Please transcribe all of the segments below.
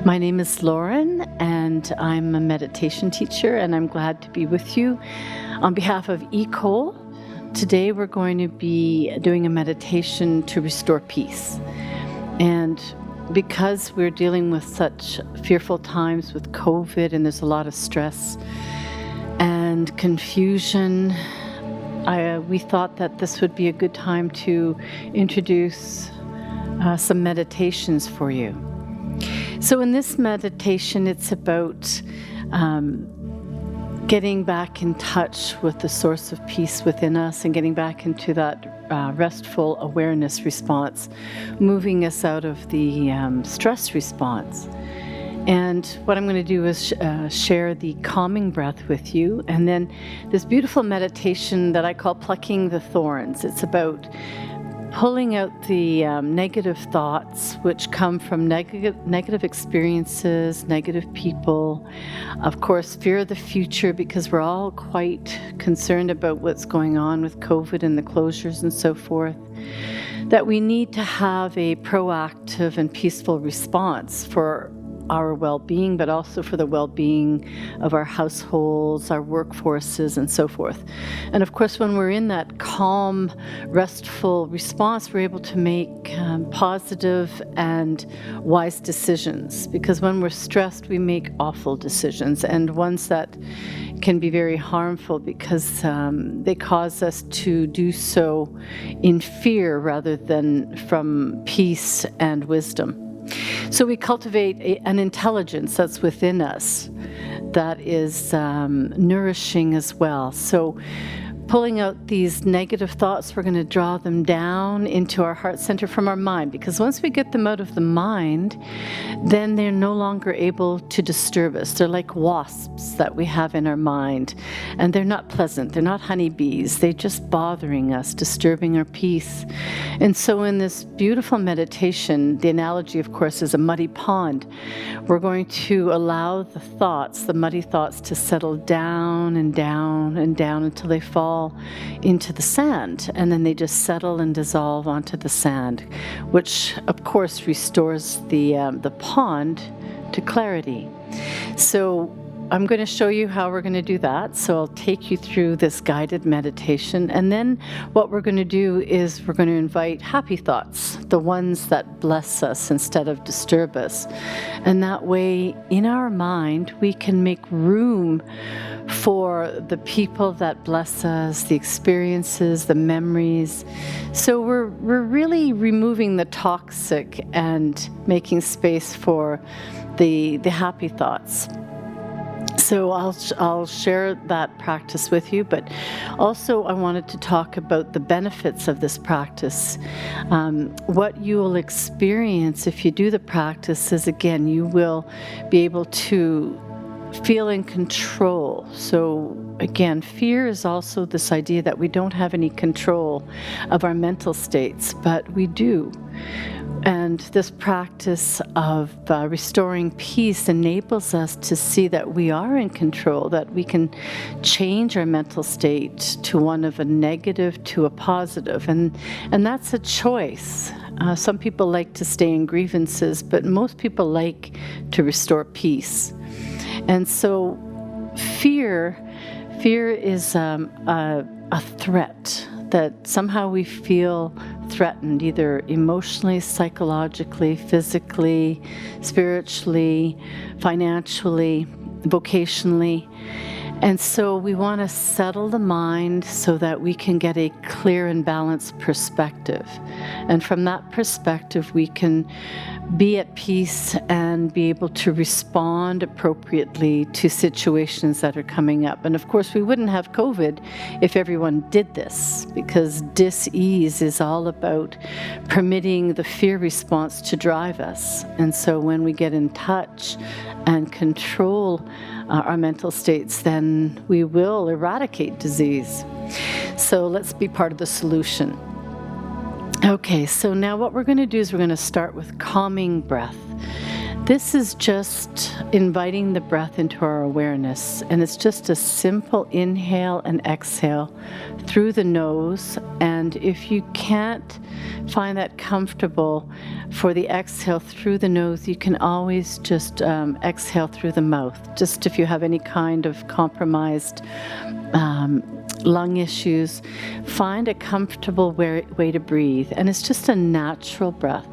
My name is Laurin, and I'm a meditation teacher, and I'm glad to be with you. On behalf of ECOL, today we're going to be doing a meditation to restore peace. And because we're dealing with such fearful times with COVID, and there's a lot of stress and confusion, we thought that this would be a good time to introduce some meditations for you. So in this meditation, it's about getting back in touch with the source of peace within us and getting back into that restful awareness response, moving us out of the stress response. And what I'm going to do is share the calming breath with you, and then this beautiful meditation that I call Plucking the Thorns. It's about pulling out the negative thoughts which come from negative experiences, negative people, of course, fear of the future, because we're all quite concerned about what's going on with COVID and the closures and so forth, that we need to have a proactive and peaceful response for our well-being, but also for the well-being of our households, our workforces, and so forth. And of course, when we're in that calm, restful response, we're able to make positive and wise decisions. Because when we're stressed, we make awful decisions, and ones that can be very harmful because they cause us to do so in fear rather than from peace and wisdom. So we cultivate an intelligence that's within us that is nourishing as well. So pulling out these negative thoughts, we're going to draw them down into our heart center from our mind, because once we get them out of the mind, then they're no longer able to disturb us. They're like wasps that we have in our mind, and they're not pleasant. They're not honeybees. They're just bothering us, disturbing our peace. And so in this beautiful meditation, the analogy, of course, is a muddy pond. We're going to allow the thoughts, the muddy thoughts, to settle down and down and down until they fall into the sand, and then they just settle and dissolve onto the sand, which of course restores the pond to clarity. So I'm going to show you how we're going to do that. So I'll take you through this guided meditation, and then what we're going to do is we're going to invite happy thoughts, the ones that bless us instead of disturb us. And that way, in our mind, we can make room for the people that bless us, the experiences, the memories. So we're really removing the toxic and making space for the happy thoughts. So I'll share that practice with you, but also I wanted to talk about the benefits of this practice. What you will experience if you do the practice is, again, you will be able to feel in control. So again, fear is also this idea that we don't have any control of our mental states, but we do. And this practice of restoring peace enables us to see that we are in control, that we can change our mental state to one of a negative to a positive. And that's a choice. Some people like to stay in grievances, but most people like to restore peace. And so fear is a threat, that somehow we feel threatened, either emotionally, psychologically, physically, spiritually, financially, vocationally. And so we want to settle the mind so that we can get a clear and balanced perspective. And from that perspective, we can be at peace and be able to respond appropriately to situations that are coming up. And of course, we wouldn't have COVID if everyone did this, because dis-ease is all about permitting the fear response to drive us. And so when we get in touch and control our mental states, then we will eradicate disease. So let's be part of the solution. Okay, so now what we're going to do is we're going to start with calming breath. This is just inviting the breath into our awareness, and it's just a simple inhale and exhale through the nose. And if you can't find that comfortable for the exhale through the nose, you can always just exhale through the mouth. Just if you have any kind of compromised lung issues, find a comfortable way to breathe. And it's just a natural breath.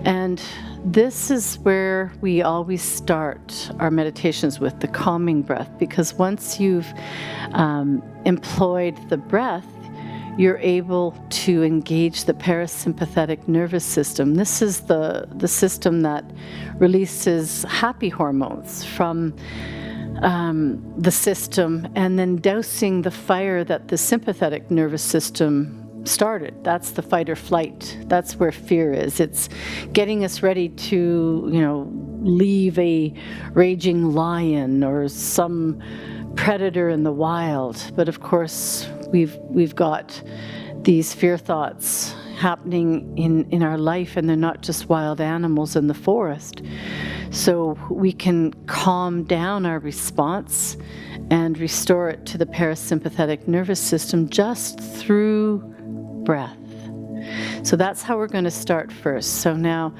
And this is where we always start our meditations with the calming breath, because once you've employed the breath, you're able to engage the parasympathetic nervous system. This is the system that releases happy hormones from the system, and then dousing the fire that the sympathetic nervous system started. That's the fight or flight. That's where fear is. It's getting us ready to, leave a raging lion or some predator in the wild. But of course, we've got these fear thoughts happening in our life, and they're not just wild animals in the forest. So we can calm down our response and restore it to the parasympathetic nervous system just through breath. So that's how we're going to start first. So now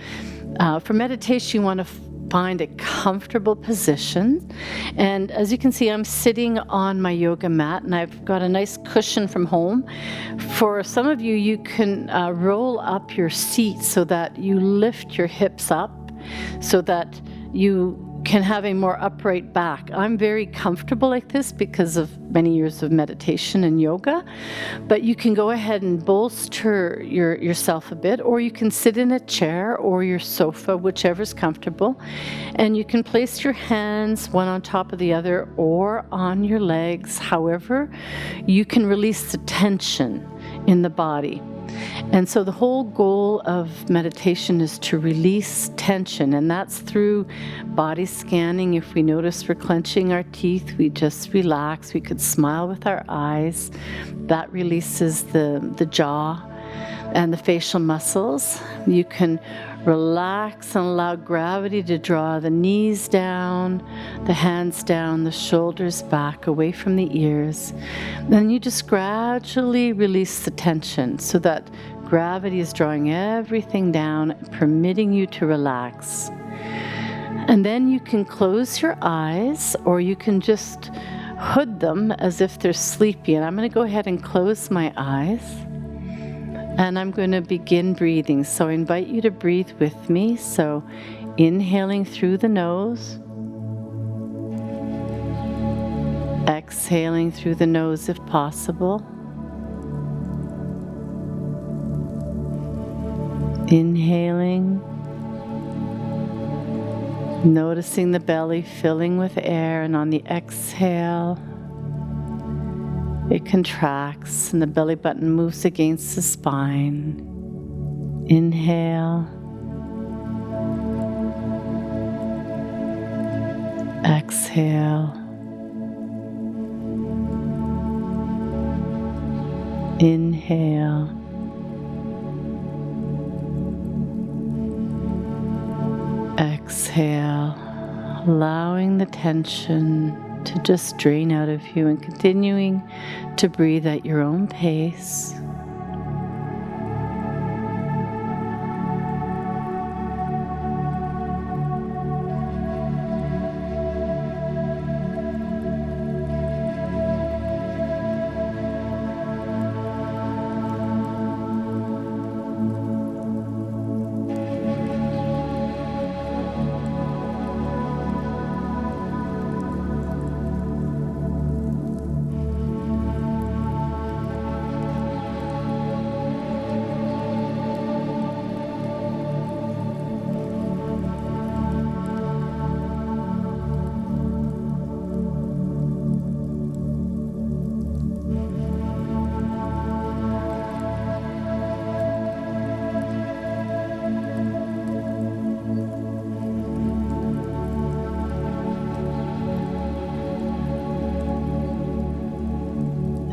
for meditation, you want to find a comfortable position. And as you can see, I'm sitting on my yoga mat, and I've got a nice cushion from home. For some of you, you can roll up your seat so that you lift your hips up so that you can have a more upright back. I'm very comfortable like this because of many years of meditation and yoga, but you can go ahead and bolster yourself a bit, or you can sit in a chair or your sofa, whichever's comfortable, and you can place your hands one on top of the other or on your legs. However, you can release the tension in the body. And so the whole goal of meditation is to release tension, and that's through body scanning. If we notice we're clenching our teeth, we just relax. We could smile with our eyes. That releases the jaw and the facial muscles. You can relax and allow gravity to draw the knees down, the hands down, the shoulders back, away from the ears. Then you just gradually release the tension so that gravity is drawing everything down, permitting you to relax. And then you can close your eyes, or you can just hood them as if they're sleepy. And I'm going to go ahead and close my eyes. And I'm going to begin breathing. So I invite you to breathe with me. So inhaling through the nose. Exhaling through the nose if possible. Inhaling. Noticing the belly filling with air, and on the exhale, it contracts and the belly button moves against the spine. Inhale. Exhale. Inhale. Exhale. Allowing the tension to just drain out of you, and continuing to breathe at your own pace.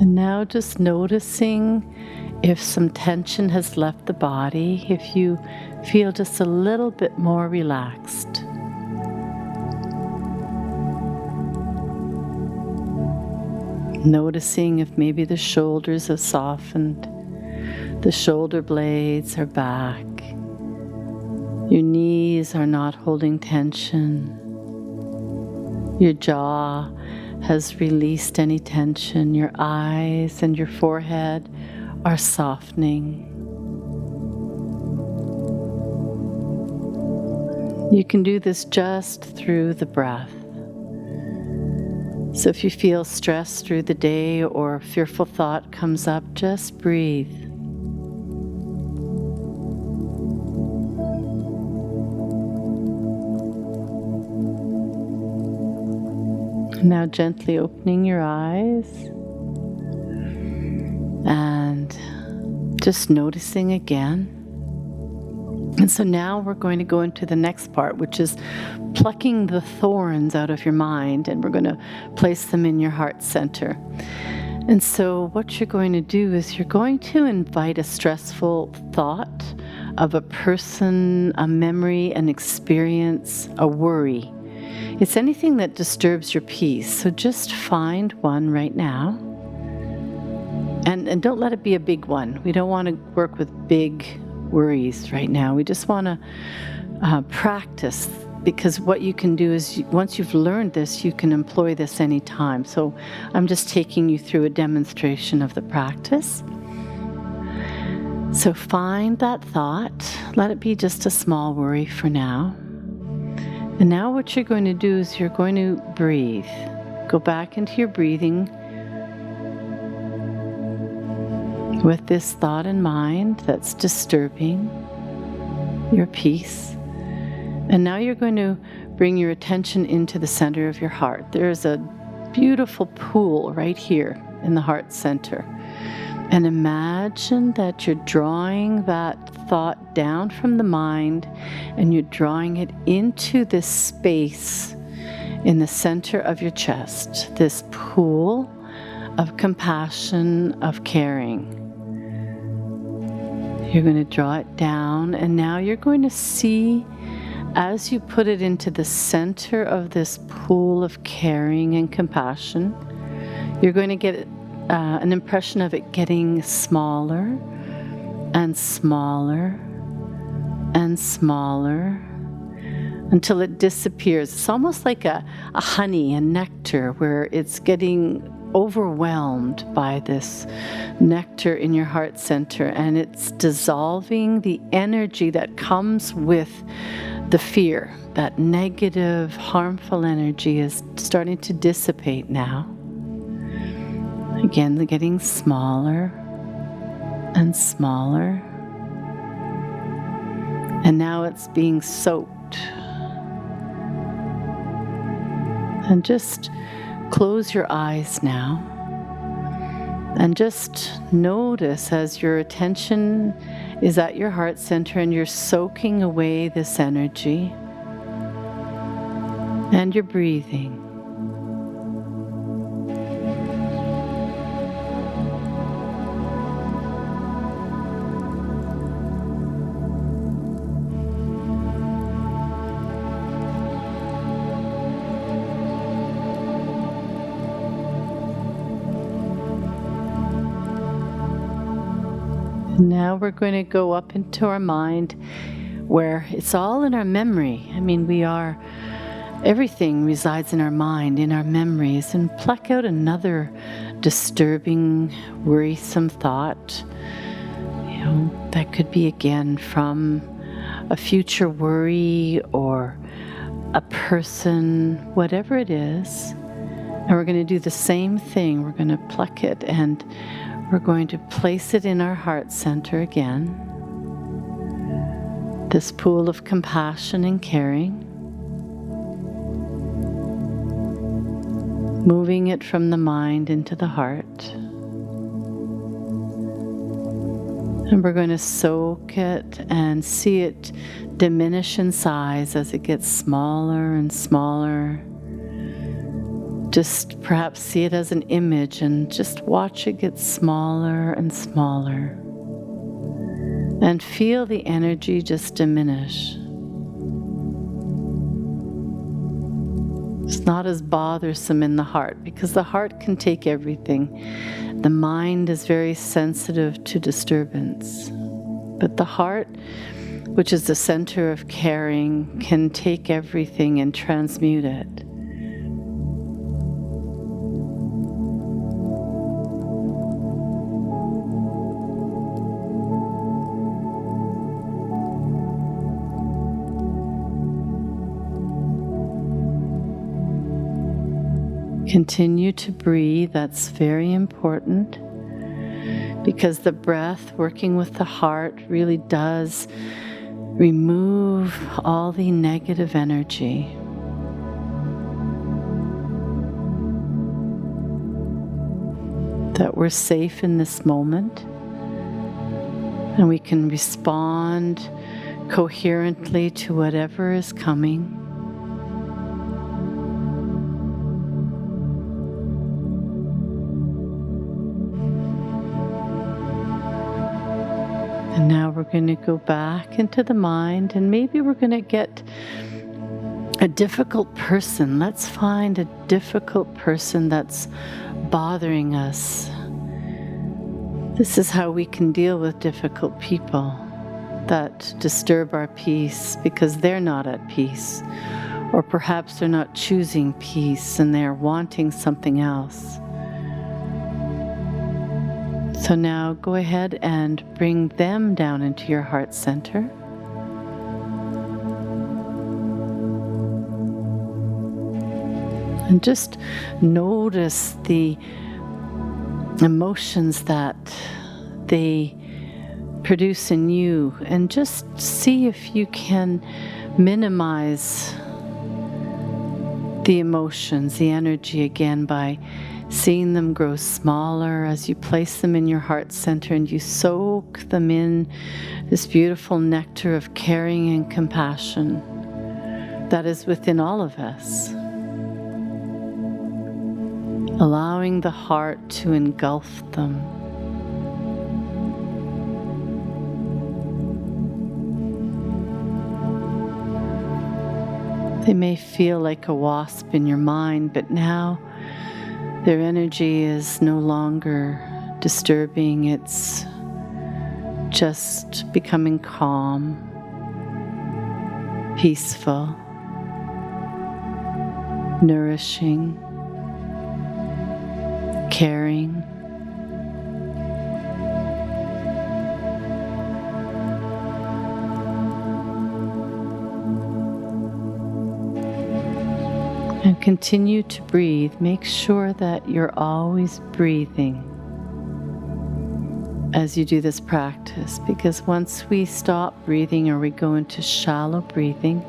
And now just noticing If some tension has left the body, if you feel just a little bit more relaxed. Noticing if maybe the shoulders have softened, the shoulder blades are back, your knees are not holding tension, your jaw has released any tension, your eyes and your forehead are softening. You can do this just through the breath. So if you feel stress through the day or a fearful thought comes up, just breathe. Now gently opening your eyes and just noticing again. And so now we're going to go into the next part, which is plucking the thorns out of your mind, and we're going to place them in your heart center. And so what you're going to do is you're going to invite a stressful thought of a person, a memory, an experience, a worry. It's anything that disturbs your peace. So just find one right now. And don't let it be a big one. We don't want to work with big worries right now. We just want to practice, because what you can do is once you've learned this, you can employ this anytime. So I'm just taking you through a demonstration of the practice. So find that thought. Let it be just a small worry for now. And now what you're going to do is you're going to breathe. Go back into your breathing with this thought in mind that's disturbing your peace. And now you're going to bring your attention into the center of your heart. There's a beautiful pool right here in the heart center. And imagine that you're drawing that thought down from the mind and you're drawing it into this space in the center of your chest, this pool of compassion, of caring. You're going to draw it down, and now you're going to see, as you put it into the center of this pool of caring and compassion, you're going to get an impression of it getting smaller and smaller and smaller until it disappears. It's almost like a honey, a nectar, where it's getting overwhelmed by this nectar in your heart center, and it's dissolving the energy that comes with the fear. That negative, harmful energy is starting to dissipate now. Again, getting smaller and smaller. And now it's being soaked. And just close your eyes now. And just notice as your attention is at your heart center and you're soaking away this energy. And you're breathing. Now we're going to go up into our mind where it's all in our memory. I mean, everything resides in our mind, in our memories, and pluck out another disturbing, worrisome thought. That could be again from a future worry or a person, whatever it is. And we're going to do the same thing. We're going to pluck it and we're going to place it in our heart center again. This pool of compassion and caring. Moving it from the mind into the heart. And we're going to soak it and see it diminish in size as it gets smaller and smaller. Just perhaps see it as an image and just watch it get smaller and smaller. and feel the energy just diminish. It's not as bothersome in the heart because the heart can take everything. The mind is very sensitive to disturbance, but the heart, which is the center of caring, can take everything and transmute it. Continue to breathe. That's very important because the breath working with the heart really does remove all the negative energy. That we're safe in this moment and we can respond coherently to whatever is coming. And now we're going to go back into the mind, and maybe we're going to get a difficult person. Let's find a difficult person that's bothering us. This is how we can deal with difficult people that disturb our peace because they're not at peace. Or perhaps they're not choosing peace and they're wanting something else. So now go ahead and bring them down into your heart center. And just notice the emotions that they produce in you, and just see if you can minimize the emotions, the energy again, by seeing them grow smaller as you place them in your heart center and you soak them in this beautiful nectar of caring and compassion that is within all of us. Allowing the heart to engulf them. They may feel like a wasp in your mind, but now their energy is no longer disturbing. It's just becoming calm, peaceful, nourishing, caring. And continue to breathe. Make sure that you're always breathing as you do this practice, because once we stop breathing or we go into shallow breathing,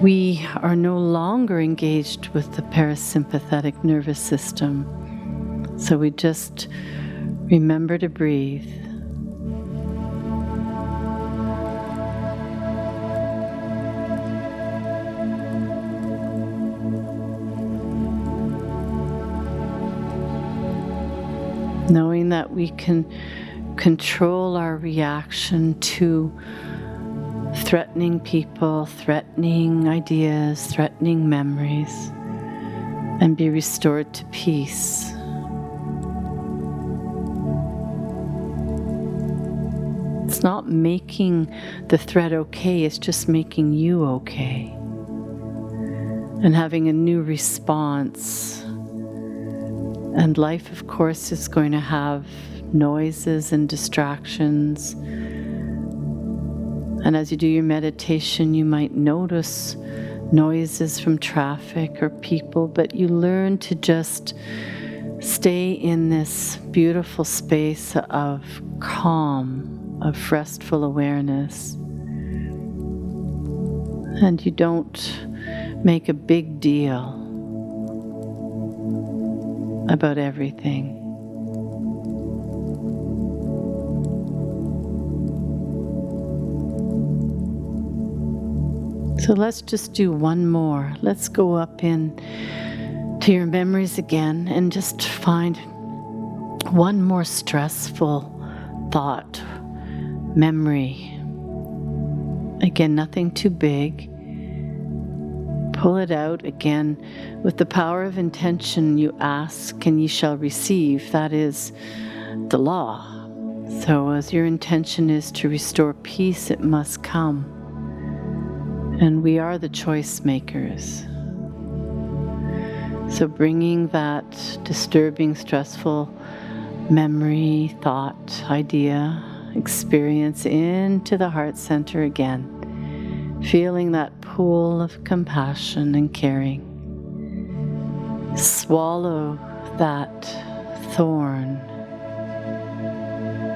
we are no longer engaged with the parasympathetic nervous system. So we just remember to breathe. Knowing that we can control our reaction to threatening people, threatening ideas, threatening memories, and be restored to peace. It's not making the threat okay, it's just making you okay. And having a new response. And life, of course, is going to have noises and distractions. And as you do your meditation, you might notice noises from traffic or people, but you learn to just stay in this beautiful space of calm, of restful awareness. And you don't make a big deal about everything. So let's just do one more. Let's go up in to your memories again and just find one more stressful thought, memory. Again, nothing too big. Pull it out again. With the power of intention, you ask and ye shall receive. That is the law. So as your intention is to restore peace, it must come. And we are the choice makers. So bringing that disturbing, stressful memory, thought, idea, experience into the heart center again. Feeling that pool of compassion and caring. Swallow that thorn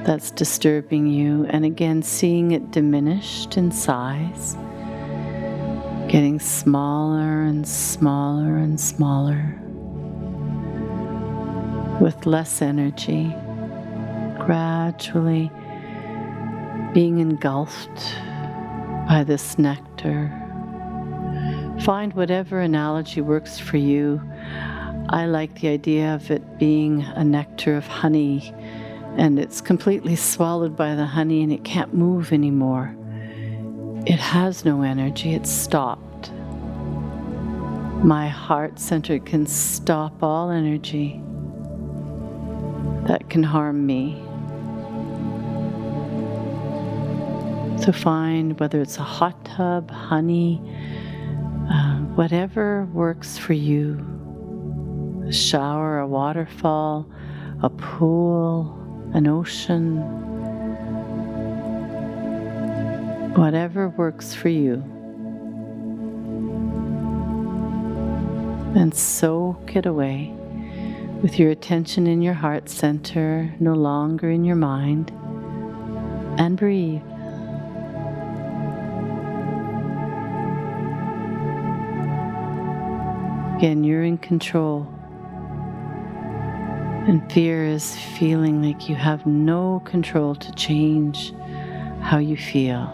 that's disturbing you, and again seeing it diminished in size, getting smaller and smaller and smaller, with less energy, gradually being engulfed by this nectar. Find whatever analogy works for you. I like the idea of it being a nectar of honey, and it's completely swallowed by the honey and it can't move anymore. It has no energy, it's stopped. My heart center can stop all energy that can harm me. So find whether it's a hot tub, honey, whatever works for you. A shower, a waterfall, a pool, an ocean. Whatever works for you. And soak it away with your attention in your heart center, no longer in your mind. And breathe. Again, you're in control. And fear is feeling like you have no control to change how you feel,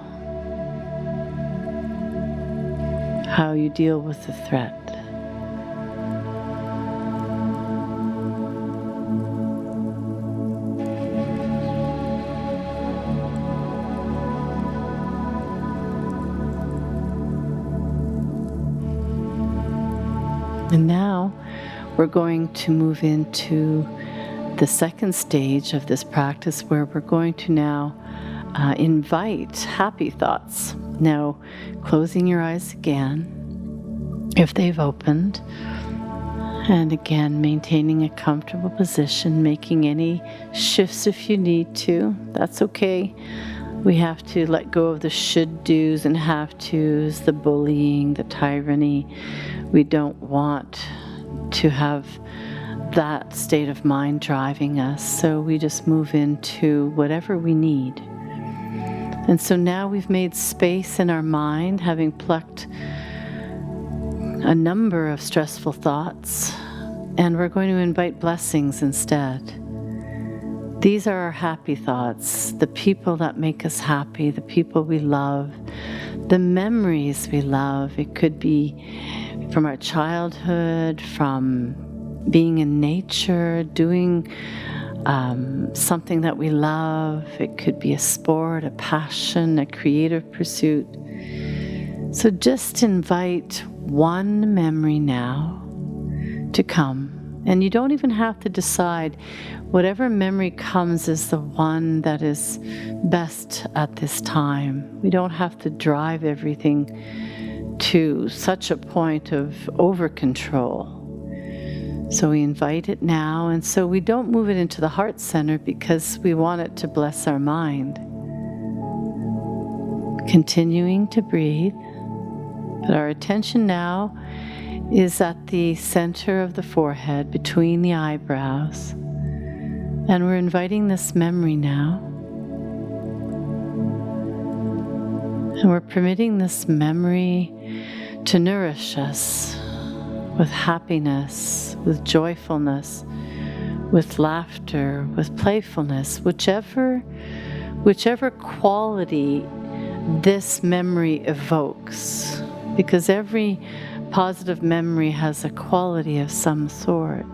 how you deal with the threat. And now we're going to move into the second stage of this practice, where we're going to now invite happy thoughts. Now, closing your eyes again, if they've opened, and again, maintaining a comfortable position, making any shifts if you need to. That's okay. We have to let go of the should do's and have to's, the bullying, the tyranny. We don't want to have that state of mind driving us, so we just move into whatever we need. And so now we've made space in our mind, having plucked a number of stressful thoughts, and we're going to invite blessings instead. These are our happy thoughts, the people that make us happy, the people we love, the memories we love. It could be from our childhood, from being in nature, doing something that we love. It could be a sport, a passion, a creative pursuit. So just invite one memory now to come. And you don't even have to decide. Whatever memory comes is the one that is best at this time. We don't have to drive everything to such a point of over-control. So we invite it now, and so we don't move it into the heart center because we want it to bless our mind. Continuing to breathe, but our attention now is at the center of the forehead, between the eyebrows. And we're inviting this memory now. And we're permitting this memory to nourish us with happiness, with joyfulness, with laughter, with playfulness, whichever quality this memory evokes. Because every positive memory has a quality of some sort.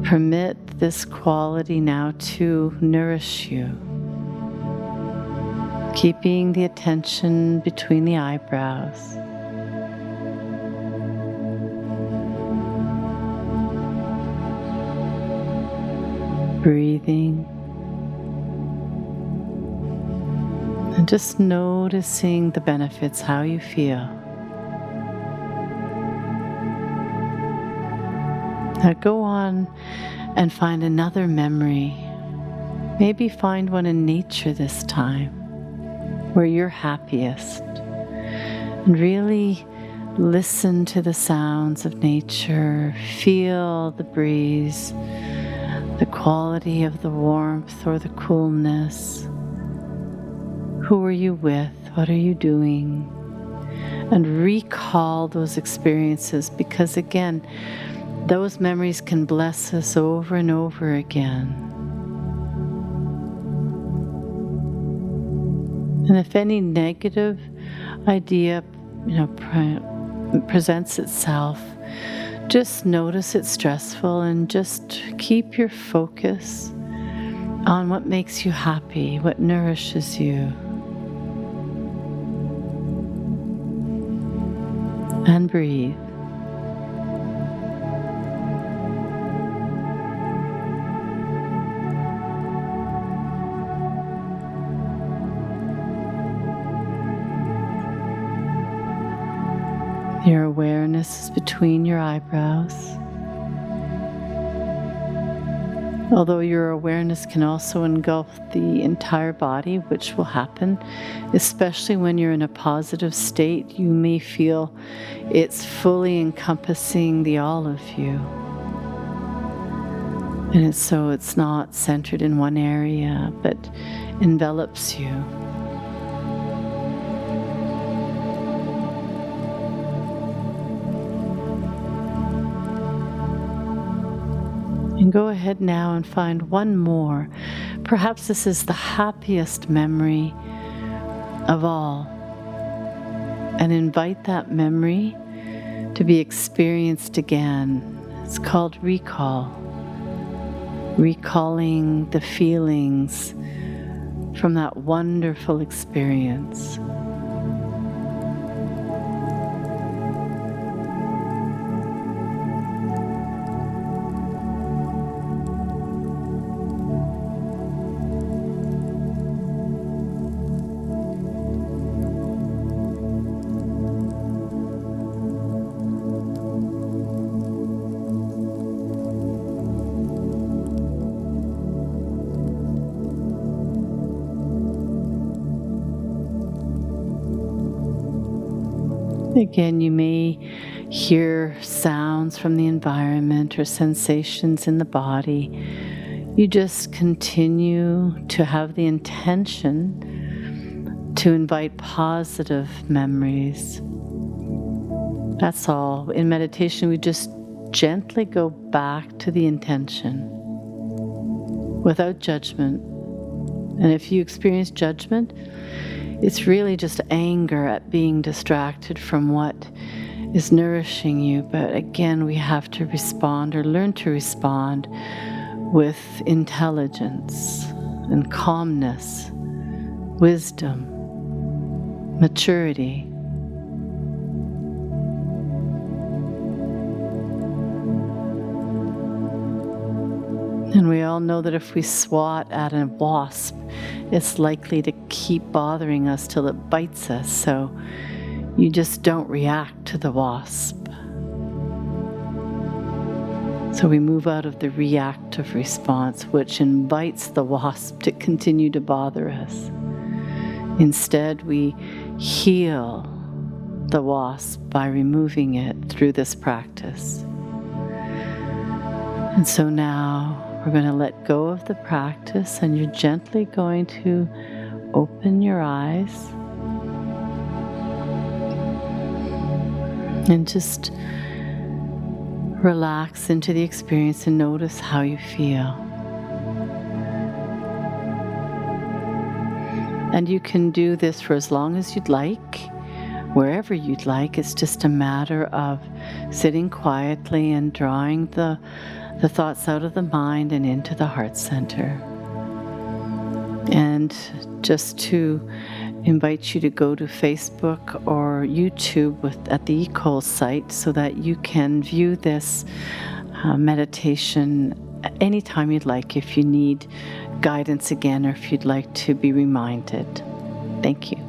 Permit this quality now to nourish you. keeping the attention between the eyebrows. Breathing. And just noticing the benefits, how you feel. Now go on and find another memory. Maybe find one in nature this time, where you're happiest. And really listen to the sounds of nature, feel the breeze, the quality of the warmth or the coolness. Who are you with? What are you doing? And recall those experiences, because again, those memories can bless us over and over again. And if any negative idea, presents itself, just notice it's stressful and just keep your focus on what makes you happy, what nourishes you. And breathe. Your awareness is between your eyebrows. Although your awareness can also engulf the entire body, which will happen, especially when you're in a positive state, you may feel it's fully encompassing the all of you. And it's not centered in one area, but envelops you. And go ahead now and find one more. Perhaps this is the happiest memory of all. And invite that memory to be experienced again. It's called recall. Recalling the feelings from that wonderful experience. Again, you may hear sounds from the environment or sensations in the body. You just continue to have the intention to invite positive memories. That's all. In meditation, we just gently go back to the intention without judgment. And if you experience judgment, it's really just anger at being distracted from what is nourishing you. But again, we have to respond or learn to respond with intelligence and calmness, wisdom, maturity. And we all know that if we swat at a wasp, it's likely to keep bothering us till it bites us. So you just don't react to the wasp. So we move out of the reactive response, which invites the wasp to continue to bother us. Instead, we heal the wasp by removing it through this practice. And so now we're going to let go of the practice, and you're gently going to open your eyes and just relax into the experience and notice how you feel. And you can do this for as long as you'd like, wherever you'd like. It's just a matter of sitting quietly and drawing the thoughts out of the mind and into the heart center. And just to invite you to go to Facebook or YouTube at the ECOL site so that you can view this meditation anytime you'd like, if you need guidance again or if you'd like to be reminded. Thank you.